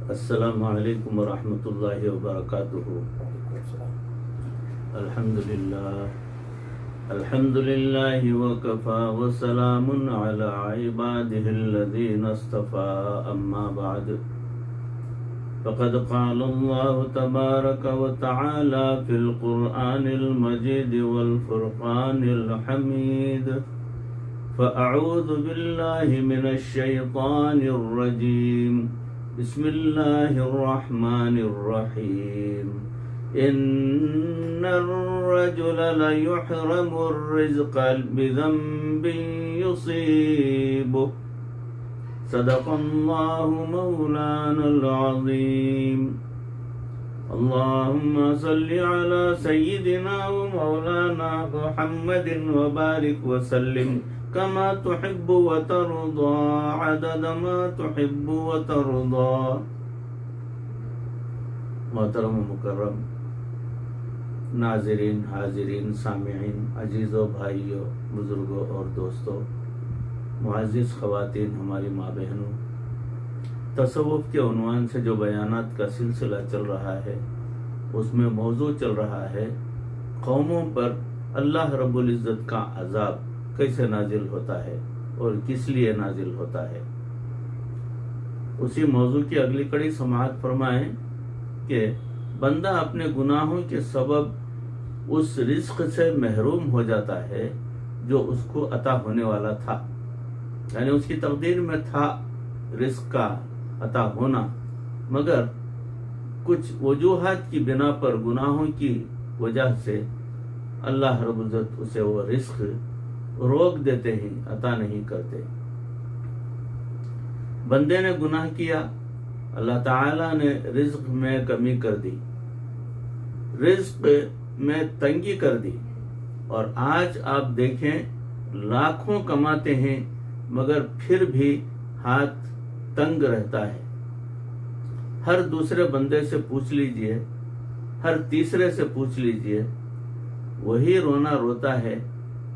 السلام علیکم ورحمۃ اللہ وبرکاتہ۔ الحمد للہ وکفی وسلام علی عبادہ الذین اصطفی، اما بعد فقد قال اللہ تبارک وتعالی فی القرآن المجید والفرقان الحمید، فاعوذ باللہ من الشیطان الرجیم، بسم اللہ الرحمن الرحیم، ان الرجل لیحرم الرزق بذنب یصیبہ، صدق اللہ مولانا العظیم۔ اللہم صل علی سیدنا و مولانا محمد وبارک وسلم کما تحب وترضى عدد ما تحب وترضى۔ محترم و مکرم ناظرین، حاضرین، سامعین، عزیزوں، بھائیوں، بزرگوں اور دوستوں، معزز خواتین، ہماری ماں بہنوں، تصوف کے عنوان سے جو بیانات کا سلسلہ چل رہا ہے اس میں موضوع چل رہا ہے قوموں پر اللہ رب العزت کا عذاب کیسے نازل ہوتا ہے اور کس لیے نازل ہوتا ہے۔ اسی موضوع کی اگلی کڑی سماعت فرمائیں کہ بندہ اپنے گناہوں کے سبب اس رزق سے محروم ہو جاتا ہے جو اس کو عطا ہونے والا تھا، یعنی اس کی تقدیر میں تھا رزق کا عطا ہونا، مگر کچھ وجوہات کی بنا پر، گناہوں کی وجہ سے اللہ رب العزت اسے وہ رزق روک دیتے ہیں، عطا نہیں کرتے۔ بندے نے گناہ کیا، اللہ تعالیٰ نے رزق میں کمی کر دی، رزق میں تنگی کر دی، اور آج آپ دیکھیں لاکھوں کماتے ہیں مگر پھر بھی ہاتھ تنگ رہتا ہے۔ ہر دوسرے بندے سے پوچھ لیجئے، ہر تیسرے سے پوچھ لیجئے، وہی رونا روتا ہے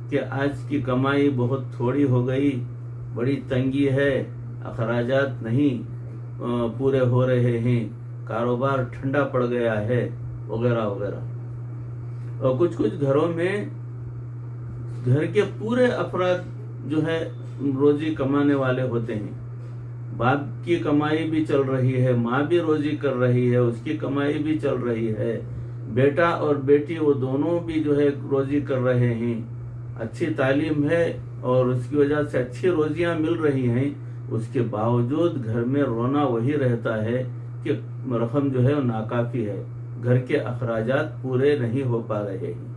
کہ آج کی کمائی بہت تھوڑی ہو گئی، بڑی تنگی ہے، اخراجات نہیں پورے ہو رہے ہیں، کاروبار ٹھنڈا پڑ گیا ہے، وغیرہ وغیرہ۔ اور کچھ گھروں میں گھر کے پورے افراد جو ہے روزی کمانے والے ہوتے ہیں، باپ کی کمائی بھی چل رہی ہے، ماں بھی روزی کر رہی ہے، اس کی کمائی بھی چل رہی ہے، بیٹا اور بیٹی وہ دونوں بھی جو ہے روزی کر رہے ہیں، اچھی تعلیم ہے اور اس کی وجہ سے اچھی روزیاں مل رہی ہیں، اس کے باوجود گھر میں رونا وہی رہتا ہے کہ رقم جو ہے وہ ناکافی ہے، گھر کے اخراجات پورے نہیں ہو پا رہے ہیں۔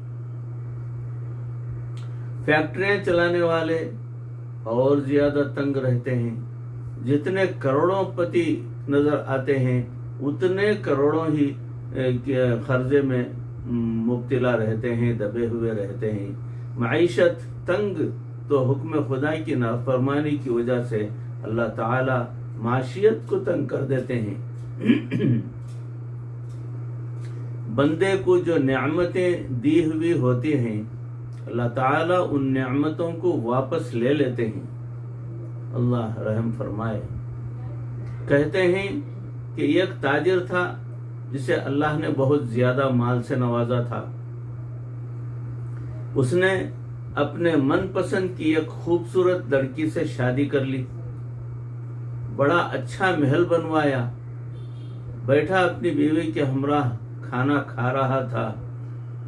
فیکٹریاں چلانے والے اور زیادہ تنگ رہتے ہیں، جتنے کروڑوں پتی نظر آتے ہیں اتنے کروڑوں ہی قرضے میں مبتلا رہتے ہیں، دبے ہوئے رہتے ہیں۔ معیشت تنگ تو حکم خدا کی نافرمانی کی وجہ سے اللہ تعالی معیشت کو تنگ کر دیتے ہیں۔ بندے کو جو نعمتیں دی ہوئی ہوتی ہیں اللہ تعالیٰ ان نعمتوں کو واپس لے لیتے ہیں۔ اللہ رحم فرمائے۔ کہتے ہیں کہ ایک تاجر تھا جسے اللہ نے بہت زیادہ مال سے نوازا تھا، اس نے اپنے من پسند کی ایک خوبصورت لڑکی سے شادی کر لی، بڑا اچھا محل بنوایا، بیٹھا اپنی بیوی کے ہمراہ کھانا کھا رہا تھا،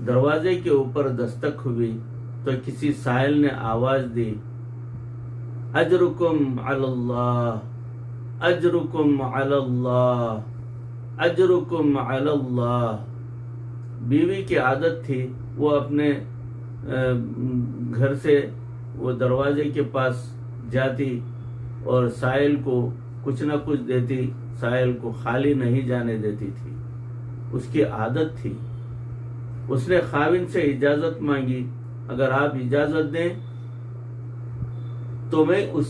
دروازے کے اوپر دستک ہوئی تو کسی سائل نے آواز دی، اجرکم علی اللہ، اجرکم علی اللہ، اجرکم علی اللہ۔ بیوی کی عادت تھی وہ اپنے گھر سے وہ دروازے کے پاس جاتی اور سائل کو کچھ نہ کچھ دیتی، سائل کو خالی نہیں جانے دیتی تھی، اس کی عادت تھی۔ اس نے خاوند سے اجازت مانگی، اگر آپ اجازت دیں تو میں اس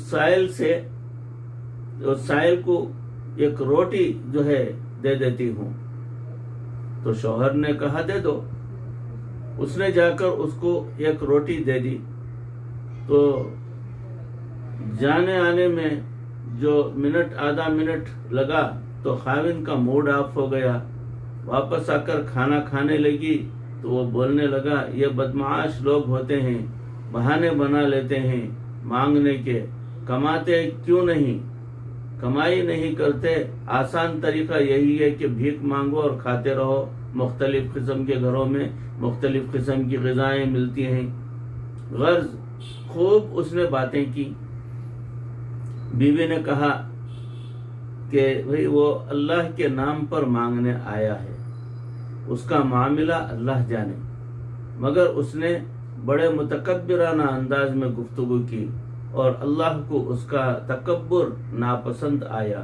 سائل کو ایک روٹی جو ہے دے دیتی ہوں۔ تو شوہر نے کہا دے دو۔ اس نے جا کر اس کو ایک روٹی دے دی، تو جانے آنے میں جو منٹ آدھا منٹ لگا تو خاوند کا موڈ آف ہو گیا. واپس آ کر کھانا کھانے لگی تو وہ بولنے لگا یہ بدمعاش لوگ ہوتے ہیں، بہانے بنا لیتے ہیں مانگنے کے، کماتے کیوں نہیں، کمائی نہیں کرتے. آسان طریقہ یہی ہے کہ بھیک مانگو اور کھاتے رہو. مختلف قسم کے گھروں میں مختلف قسم کی غذائیں ملتی ہیں. غرض خوب اس نے باتیں کی. بیوی نے کہا کہ بھئی وہ اللہ کے نام پر مانگنے آیا ہے، اس کا معاملہ اللہ جانے. مگر اس نے بڑے متکبرانہ انداز میں گفتگو کی اور اللہ کو اس کا تکبر ناپسند آیا.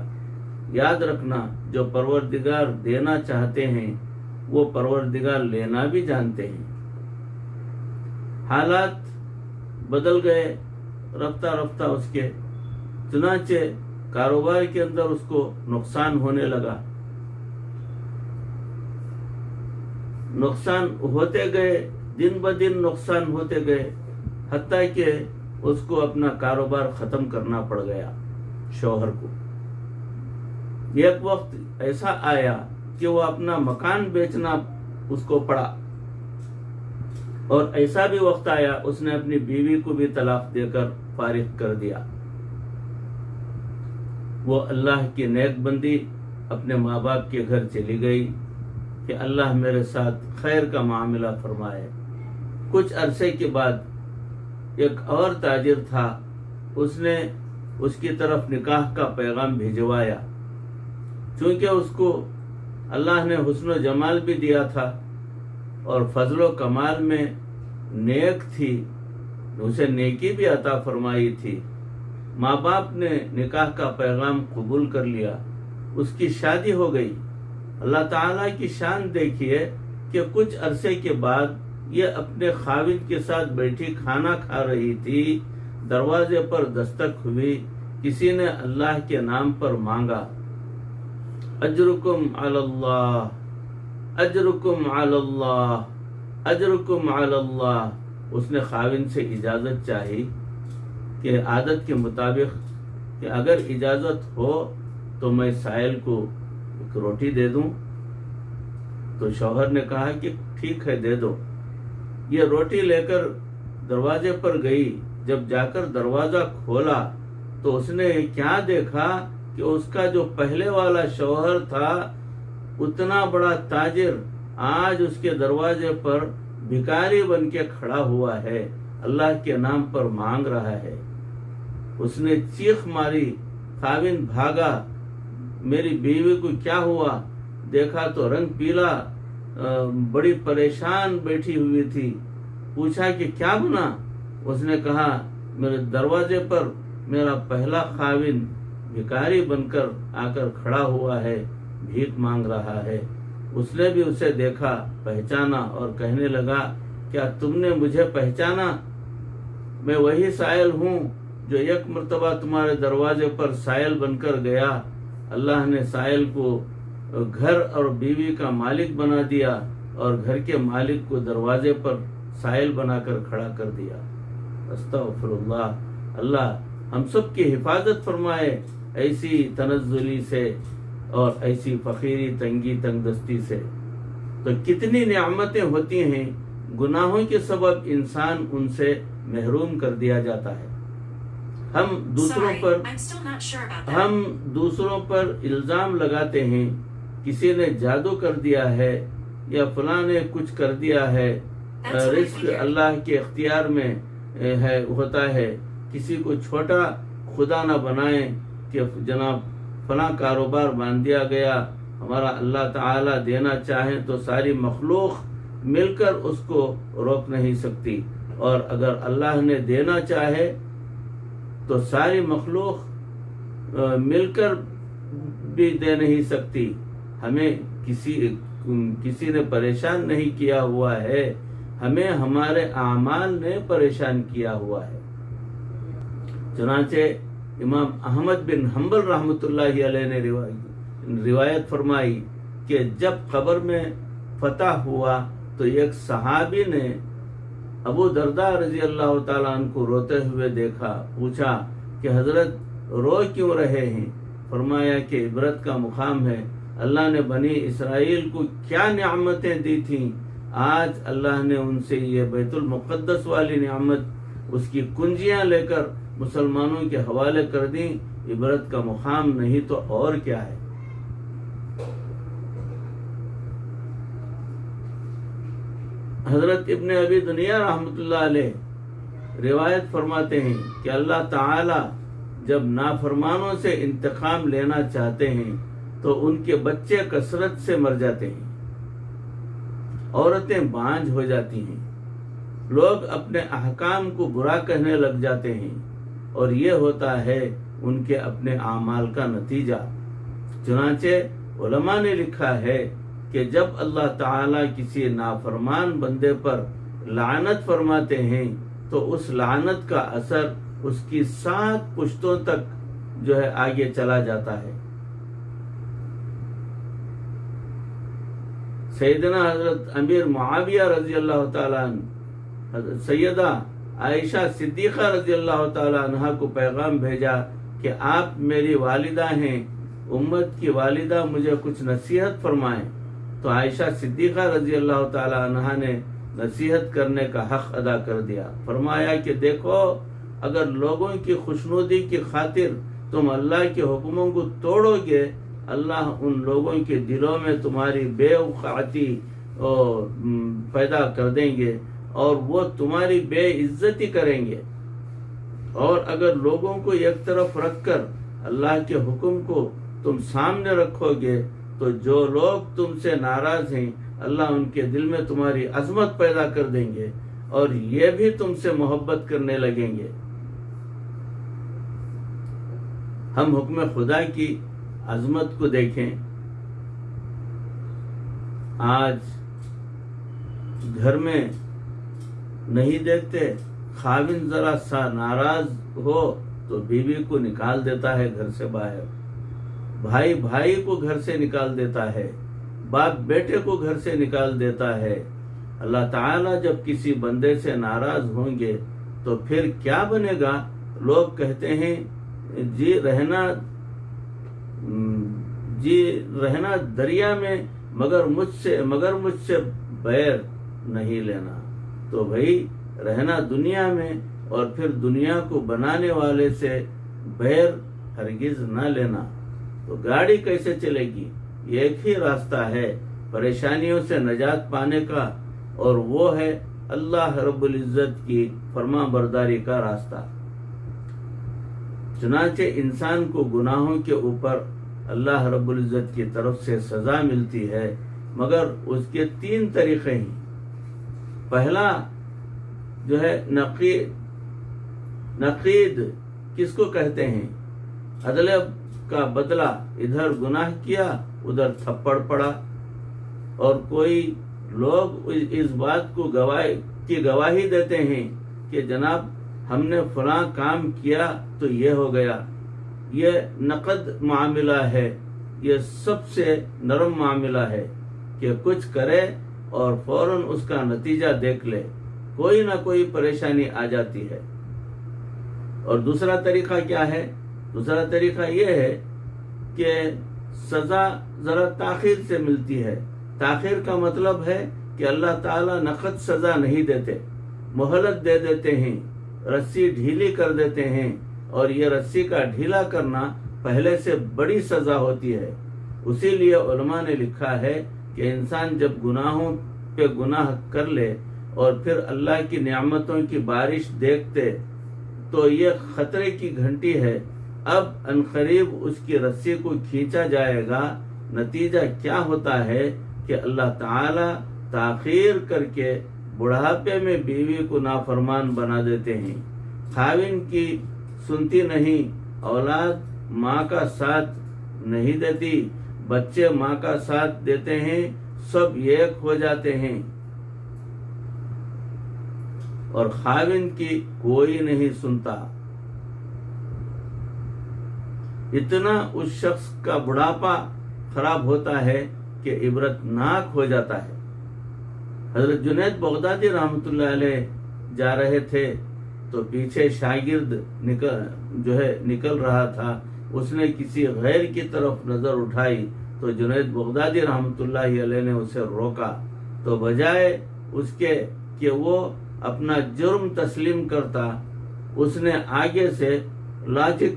یاد رکھنا جو پروردگار دینا چاہتے ہیں وہ پروردگار لینا بھی جانتے ہیں. حالات بدل گئے رفتہ رفتہ اس کے، چنانچہ کاروبار کے اندر اس کو نقصان ہونے لگا. نقصان ہوتے گئے، دن بدن نقصان ہوتے گئے، حتیٰ کہ اس کو اپنا کاروبار ختم کرنا پڑ گیا شوہر کو. ایک وقت ایسا آیا کہ وہ اپنا مکان بیچنا اس کو پڑا، اور ایسا بھی وقت آیا اس نے اپنی بیوی کو بھی طلاق دے کر فارغ کر دیا. وہ اللہ کی نیک بندی اپنے ماں باپ کے گھر چلی گئی کہ اللہ میرے ساتھ خیر کا معاملہ فرمائے. کچھ عرصے کے بعد ایک اور تاجر تھا، اس نے اس کی طرف نکاح کا پیغام بھیجوایا. چونکہ اس کو اللہ نے حسن و جمال بھی دیا تھا اور فضل و کمال میں نیک تھی، اسے نیکی بھی عطا فرمائی تھی. ماں باپ نے نکاح کا پیغام قبول کر لیا، اس کی شادی ہو گئی. اللہ تعالیٰ کی شان دیکھیے کہ کچھ عرصے کے بعد یہ اپنے خاوند کے ساتھ بیٹھی کھانا کھا رہی تھی، دروازے پر دستک ہوئی، کسی نے اللہ کے نام پر مانگا. اجرکم علی اللہ، اجرکم علی اللہ، اجرکم علی اللہ. اس نے خاوند سے اجازت چاہی کہ عادت کے مطابق کہ اگر اجازت ہو تو میں سائل کو ایک روٹی دے دوں. تو شوہر نے کہا کہ ٹھیک ہے دے دو. یہ روٹی لے کر دروازے پر گئی. جب جا کر دروازہ کھولا تو اس نے کیا دیکھا کہ اس کا جو پہلے والا شوہر تھا، اتنا بڑا تاجر، آج اس کے دروازے پر بھکاری بن کے کھڑا ہوا ہے، اللہ کے نام پر مانگ رہا ہے. اس نے چیخ ماری، خاوند بھاگا، میری بیوی کو کیا ہوا؟ دیکھا تو رنگ پیلا، بڑی پریشان بیٹھی ہوئی تھی. پوچھا کہ کیا بنا؟ اس نے کہا میرے دروازے پر میرا پہلا خاوند بھکاری بن کر آ کر کھڑا ہوا ہے، بھیک مانگ رہا ہے. اس نے بھی اسے دیکھا، پہچانا اور کہنے لگا کیا تم نے مجھے پہچانا؟ میں وہی سائل ہوں جو ایک مرتبہ تمہارے دروازے پر سائل بن کر گیا. اللہ نے سائل کو گھر اور بیوی کا مالک بنا دیا اور گھر کے مالک کو دروازے پر سائل بنا کر کھڑا کر دیا. استغفر اللہ. اللہ ہم سب کی حفاظت فرمائے ایسی تنزلی سے اور ایسی فقیری تنگی تنگ دستی سے. تو کتنی نعمتیں ہوتی ہیں، گناہوں کے سبب انسان ان سے محروم کر دیا جاتا ہے. ہم دوسروں پر الزام لگاتے ہیں، کسی نے جادو کر دیا ہے یا فلاں نے کچھ کر دیا ہے. رزق اللہ کے اختیار میں ہوتا ہے. کسی کو چھوٹا خدا نہ بنائیں کہ جناب فلاں کاروبار باندھ دیا گیا. ہمارا اللہ تعالیٰ دینا چاہیں تو ساری مخلوق مل کر اس کو روک نہیں سکتی، اور اگر اللہ نے دینا چاہے تو ساری مخلوق مل کر بھی دے نہیں سکتی. ہمیں کسی نے پریشان نہیں کیا ہوا ہے، ہمیں ہمارے اعمال نے پریشان کیا ہوا ہے. چنانچہ امام احمد بن حنبل رحمۃ اللہ علیہ نے روایت فرمائی کہ جب قبر میں فتح ہوا تو ایک صحابی نے ابو درداء رضی اللہ تعالیٰ عنہ کو روتے ہوئے دیکھا. پوچھا کہ حضرت رو کیوں رہے ہیں؟ فرمایا کہ عبرت کا مقام ہے اللہ نے بنی اسرائیل کو کیا نعمتیں دی تھیں، آج اللہ نے ان سے یہ بیت المقدس والی نعمت، اس کی کنجیاں لے کر مسلمانوں کے حوالے کر دیں۔ عبرت کا مقام نہیں تو اور کیا ہے؟ حضرت ابن ابی دنیا رحمۃ اللہ علیہ روایت فرماتے ہیں کہ اللہ تعالی جب نافرمانوں سے انتقام لینا چاہتے ہیں تو ان کے بچے کثرت سے مر جاتے ہیں، عورتیں بانجھ ہو جاتی ہیں، لوگ اپنے احکام کو برا کہنے لگ جاتے ہیں، اور یہ ہوتا ہے ان کے اپنے اعمال کا نتیجہ۔ چنانچہ علماء نے لکھا ہے کہ جب اللہ تعالیٰ کسی نافرمان بندے پر لعنت فرماتے ہیں تو اس لعنت کا اثر اس کی 7 پشتوں تک جو ہے آگے چلا جاتا ہے۔ سیدنا حضرت امیر معاویہ رضی اللہ تعالیٰ عنہ سیدہ عائشہ صدیقہ رضی اللہ تعالیٰ عنہ کو پیغام بھیجا کہ آپ میری والدہ ہیں، امت کی والدہ، مجھے کچھ نصیحت فرمائیں۔ تو عائشہ صدیقہ رضی اللہ تعالیٰ عنہ نے نصیحت کرنے کا حق ادا کر دیا۔ فرمایا کہ دیکھو، اگر لوگوں کی خوشنودی کی خاطر تم اللہ کے حکموں کو توڑو گے، اللہ ان لوگوں کے دلوں میں تمہاری بے وقعتی پیدا کر دیں گے اور وہ تمہاری بے عزتی کریں گے۔ اور اگر لوگوں کو ایک طرف رکھ کر اللہ کے حکم کو تم سامنے رکھو گے تو جو لوگ تم سے ناراض ہیں اللہ ان کے دل میں تمہاری عظمت پیدا کر دیں گے اور یہ بھی تم سے محبت کرنے لگیں گے۔ ہم حکم خدا کی عظمت کو دیکھیں، آج گھر میں نہیں دیکھتے، خاوند ذرا سا ناراض ہو تو بیوی کو نکال دیتا ہے گھر سے باہر، بھائی بھائی کو گھر سے نکال دیتا ہے، باپ بیٹے کو گھر سے نکال دیتا ہے۔ اللہ تعالیٰ جب کسی بندے سے ناراض ہوں گے تو پھر کیا بنے گا؟ لوگ کہتے ہیں جی رہنا دریا میں مگر مجھ سے بیر نہیں لینا۔ تو بھائی رہنا دنیا میں اور پھر دنیا کو بنانے والے سے بیر ہرگز نہ لینا۔ تو گاڑی کیسے چلے گی؟ یہ ایک ہی راستہ ہے پریشانیوں سے نجات پانے کا، اور وہ ہے اللہ رب العزت کی فرما برداری کا راستہ۔ چنانچہ انسان کو گناہوں کے اوپر اللہ رب العزت کی طرف سے سزا ملتی ہے، مگر اس کے 3 طریقے ہیں۔ پہلا جو ہے نقید کس کو کہتے ہیں؟ عدل کا بدلہ، ادھر گناہ کیا ادھر تھپڑ پڑا، اور کوئی لوگ اس بات کو گواہی دیتے ہیں کہ جناب ہم نے فلاں کام کیا تو یہ ہو گیا۔ یہ نقد معاملہ ہے، یہ سب سے نرم معاملہ ہے کہ کچھ کرے اور فوراً اس کا نتیجہ دیکھ لے، کوئی نہ کوئی پریشانی آ جاتی ہے۔ اور دوسرا طریقہ کیا ہے؟ دوسرا طریقہ یہ ہے کہ سزا ذرا تاخیر سے ملتی ہے۔ تاخیر کا مطلب ہے کہ اللہ تعالیٰ نقد سزا نہیں دیتے، مہلت دے دیتے ہیں، رسی ڈھیلی کر دیتے ہیں، اور یہ رسی کا ڈھیلا کرنا پہلے سے بڑی سزا ہوتی ہے۔ اسی لیے علماء نے لکھا ہے کہ انسان جب گناہوں پہ گناہ کر لے اور پھر اللہ کی نعمتوں کی بارش دیکھتے تو یہ خطرے کی گھنٹی ہے، اب عنقریب اس کی رسی کو کھینچا جائے گا۔ نتیجہ کیا ہوتا ہے کہ اللہ تعالی تاخیر کر کے بڑھاپے میں بیوی کو نافرمان بنا دیتے ہیں۔ خاوند کی سنتی نہیں، اولاد ماں کا ساتھ نہیں دیتی، بچے ماں کا ساتھ دیتے ہیں، سب ایک ہو جاتے ہیں، اور خاوند کی کوئی نہیں سنتا۔ اتنا اس شخص کا بڑھاپا خراب ہوتا ہے کہ عبرت ناک ہو جاتا ہے۔ حضرت جنید بغدادی رحمۃ اللہ علیہ جا رہے تھے تو پیچھے شاگرد نکل رہا تھا، اس نے کسی غیر کی طرف نظر اٹھائی تو جنید بغدادی رحمۃ اللہ علیہ نے اسے روکا، تو بجائے اس کے کہ وہ اپنا جرم تسلیم کرتا، اس نے آگے سے لاجک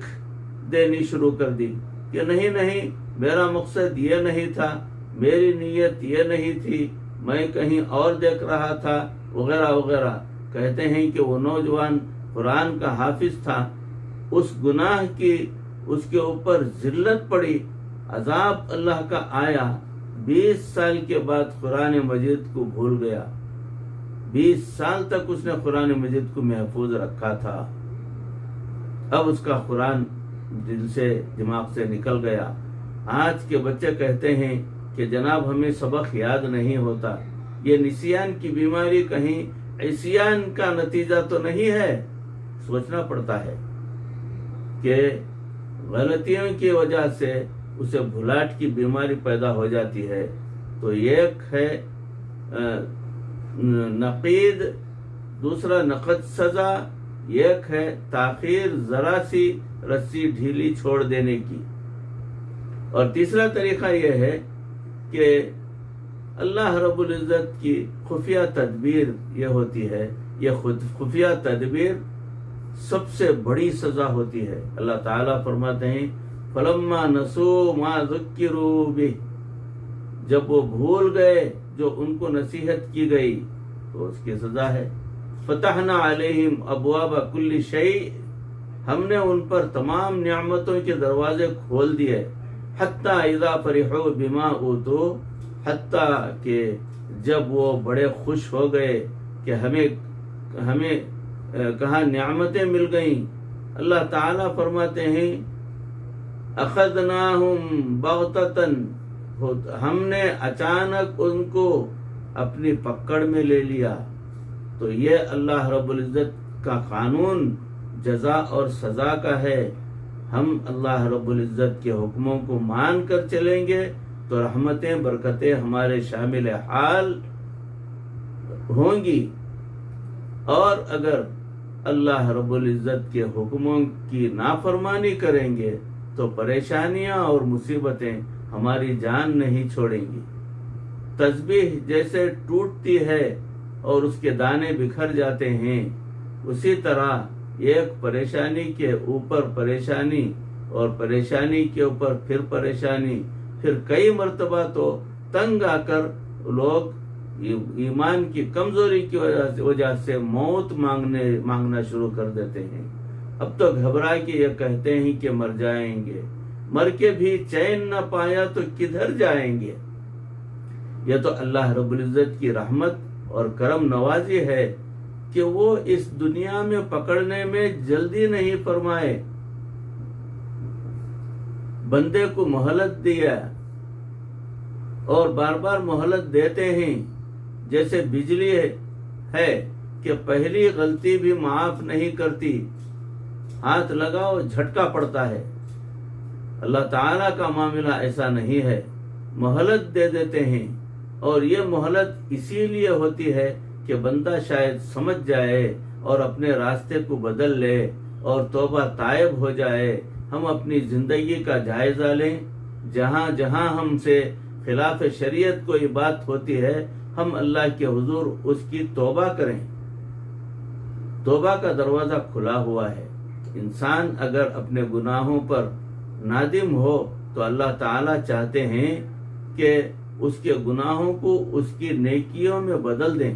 دینی شروع کر دی کہ نہیں، میرا مقصد یہ نہیں تھا، میری نیت یہ نہیں تھی، میں کہیں اور دیکھ رہا تھا، وغیرہ وغیرہ۔ کہتے ہیں کہ وہ نوجوان قرآن کا حافظ تھا، اس گناہ کی اس کے اوپر ذلت پڑی، عذاب اللہ کا آیا، 20 سال کے بعد قرآن مجید کو بھول گیا، 20 سال تک اس نے قرآن مجید کو محفوظ رکھا تھا، اب اس کا قرآن دل سے دماغ سے نکل گیا۔ آج کے بچے کہتے ہیں کہ جناب ہمیں سبق یاد نہیں ہوتا، یہ نسیان کی بیماری کہیں عصیان کا نتیجہ تو نہیں ہے؟ سوچنا پڑتا ہے کہ غلطیوں کی وجہ سے اسے بھلاٹ کی بیماری پیدا ہو جاتی ہے۔ تو ایک ہے نقید، دوسرا نقد سزا، ایک ہے تاخیر، ذرا سی رسی ڈھیلی چھوڑ دینے کی، اور تیسرا طریقہ یہ ہے کہ اللہ رب العزت کی خفیہ تدبیر یہ ہوتی ہے، یہ خفیہ تدبیر سب سے بڑی سزا ہوتی ہے۔ اللہ تعالیٰ فرماتے ہیں فَلَمَّا نَسُوا مَا ذُكِّرُوا بِهِ، جب وہ بھول گئے جو ان کو نصیحت کی گئی تو اس کی سزا ہے۔ فَتَحْنَا عَلَيْهِمْ أَبْوَابَ كُلِّ شَيْءٍ، ہم نے ان پر تمام نعمتوں کے دروازے کھول دیے، حَتَّى إِذَا فَرِحُوا بِمَا أُوتُوا، حتیٰ کہ جب وہ بڑے خوش ہو گئے کہ ہمیں کہاں نعمتیں مل گئیں، اللہ تعالیٰ فرماتے ہیں اخذناہم بغتتاً، ہم نے اچانک ان کو اپنی پکڑ میں لے لیا۔ تو یہ اللہ رب العزت کا قانون جزا اور سزا کا ہے۔ ہم اللہ رب العزت کے حکموں کو مان کر چلیں گے تو رحمتیں برکتیں ہمارے شامل حال ہوں گی، اور اگر اللہ رب العزت کے حکموں کی نافرمانی کریں گے تو پریشانیاں اور مصیبتیں ہماری جان نہیں چھوڑیں گی۔ تسبیح جیسے ٹوٹتی ہے اور اس کے دانے بکھر جاتے ہیں، اسی طرح ایک پریشانی کے اوپر پریشانی اور پریشانی کے اوپر پھر پریشانی، پھر کئی مرتبہ تو تنگ آ کر لوگ ایمان کی کمزوری کی وجہ سے موت مانگنا شروع کر دیتے ہیں۔ اب تو گھبرا کے یہ کہتے ہیں کہ مر جائیں گے، مر کے بھی چین نہ پایا تو کدھر جائیں گے۔ یہ تو اللہ رب العزت کی رحمت اور کرم نوازی ہے کہ وہ اس دنیا میں پکڑنے میں جلدی نہیں فرمائے، بندے کو مہلت دیا اور بار بار مہلت دیتے ہیں۔ جیسے بجلی ہے کہ پہلی غلطی بھی معاف نہیں کرتی، ہاتھ لگاؤ جھٹکا پڑتا ہے۔ اللہ تعالیٰ کا معاملہ ایسا نہیں ہے، مہلت دے دیتے ہیں، اور یہ مہلت اسی لیے ہوتی ہے کہ بندہ شاید سمجھ جائے اور اپنے راستے کو بدل لے اور توبہ تائب ہو جائے۔ ہم اپنی زندگی کا جائزہ لیں، جہاں جہاں ہم سے خلاف شریعت کوئی بات ہوتی ہے ہم اللہ کے حضور اس کی توبہ کریں۔ توبہ کا دروازہ کھلا ہوا ہے۔ انسان اگر اپنے گناہوں پر نادم ہو تو اللہ تعالیٰ چاہتے ہیں کہ اس کے گناہوں کو اس کی نیکیوں میں بدل دیں۔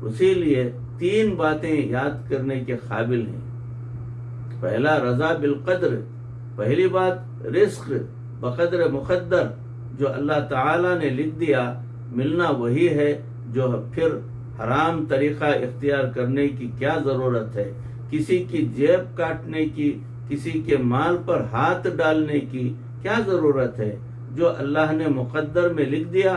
اسی لیے 3 باتیں یاد کرنے کے قابل ہیں۔ پہلا رضا بالقدر، پہلی بات رزق بقدر مقدر، جو اللہ تعالیٰ نے لکھ دیا ملنا وہی ہے، جو پھر حرام طریقہ اختیار کرنے کی کیا ضرورت ہے، کسی کی جیب کاٹنے کی، کسی کے مال پر ہاتھ ڈالنے کی کیا ضرورت ہے؟ جو اللہ نے مقدر میں لکھ دیا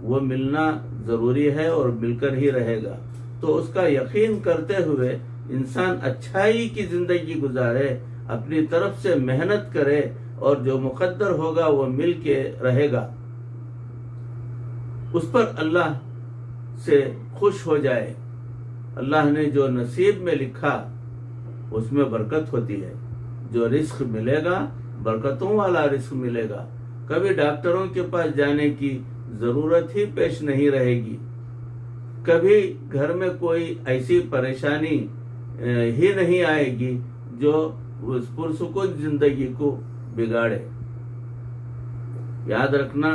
وہ ملنا ضروری ہے اور مل کر ہی رہے گا۔ تو اس کا یقین کرتے ہوئے انسان اچھائی کی زندگی گزارے، اپنی طرف سے محنت کرے، اور جو مقدر ہوگا وہ مل کے رہے گا، اس پر اللہ سے خوش ہو جائے۔ اللہ نے جو نصیب میں لکھا اس میں برکت ہوتی ہے. جو رزق ملے گا برکتوں والا رزق ملے گا. کبھی ڈاکٹروں کے پاس جانے کی ضرورت ہی پیش نہیں رہے گی. کبھی گھر میں کوئی ایسی پریشانی ہی نہیں آئے گی جو اس پرسکون زندگی کو بگاڑے. یاد رکھنا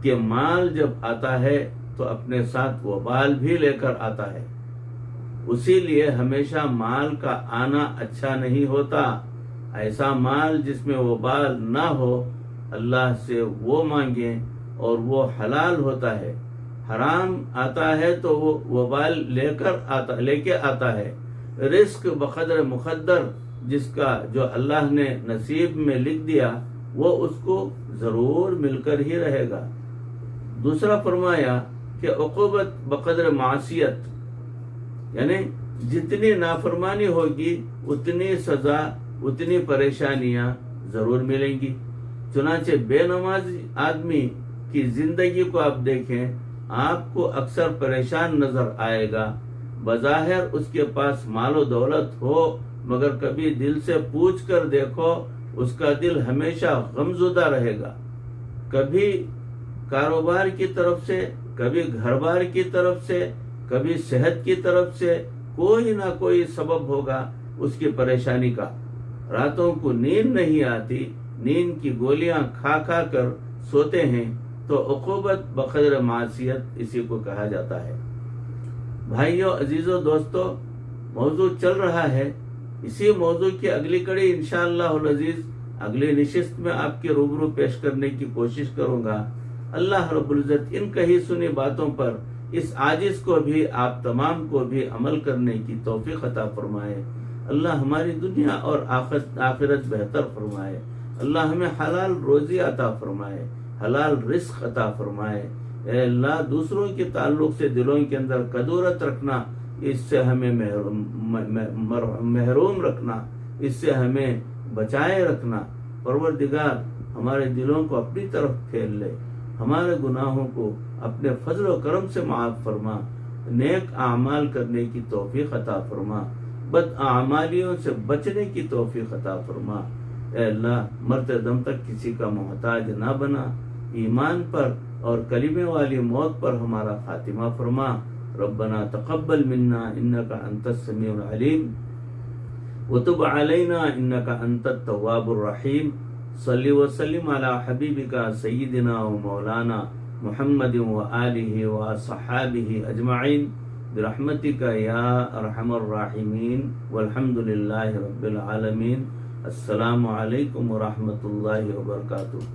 کہ مال جب آتا ہے تو اپنے ساتھ وبال بھی لے کر آتا ہے. اسی لیے ہمیشہ مال کا آنا اچھا نہیں ہوتا. ایسا مال جس میں وبال نہ ہو اللہ سے وہ مانگیں اور وہ حلال ہوتا ہے. حرام آتا ہے تو وہ وبال لے کے آتا ہے. رزق بقدر مقدر جس کا جو اللہ نے نصیب میں لکھ دیا وہ اس کو ضرور مل کر ہی رہے گا. دوسرا فرمایا کہ عقوبت بقدر معصیت، یعنی جتنی نافرمانی ہوگی اتنی سزا، اتنی پریشانیاں ضرور ملیں گی. چنانچہ بے نماز آدمی کی زندگی کو آپ دیکھیں، آپ کو اکثر پریشان نظر آئے گا. بظاہر اس کے پاس مال و دولت ہو مگر کبھی دل سے پوچھ کر دیکھو اس کا دل ہمیشہ غمزدہ رہے گا. کبھی کاروبار کی طرف سے، کبھی گھر بار کی طرف سے، کبھی صحت کی طرف سے کوئی نہ کوئی سبب ہوگا اس کی پریشانی کا. راتوں کو نیند نہیں آتی، نیند کی گولیاں کھا کھا کر سوتے ہیں. تو عقوبت بقدر معصیت اسی کو کہا جاتا ہے. بھائیوں، عزیزوں، دوستوں، موضوع چل رہا ہے. اسی موضوع کی اگلی کڑی انشاءاللہ العزیز اگلی نشست میں آپ کے روبرو پیش کرنے کی کوشش کروں گا. اللہ رب العزت ان کہی سنی باتوں پر اس عاجز کو بھی، آپ تمام کو بھی عمل کرنے کی توفیق عطا فرمائے. اللہ ہماری دنیا اور آخرت بہتر فرمائے. اللہ ہمیں حلال روزی عطا فرمائے، حلال رزق عطا فرمائے. اے اللہ، دوسروں کے تعلق سے دلوں کے اندر کدورت رکھنا، اس سے ہمیں محروم رکھنا، اس سے ہمیں بچائے رکھنا. پروردگار ہمارے دلوں کو اپنی طرف پھیر لے، ہمارے گناہوں کو اپنے فضل و کرم سے معاف فرما، نیک اعمال کرنے کی توفیق عطا فرما، بد اعمالیوں سے بچنے کی توفیق عطا فرما. اے اللہ، مرتے دم تک کسی کا محتاج نہ بنا. ایمان پر اور کلمے والی موت پر ہمارا خاتمہ فرما. ربنا تقبل منا انك انت السميع العليم وتب علينا انك انت التواب الرحيم. صلی وسلم على حبیبک سیدنا و مولانا محمد وآلہ وصحابہ اجمعین برحمتک یا ارحم الراحمین والحمد للہ رب العالمین. السلام علیکم ورحمۃ اللہ وبرکاتہ.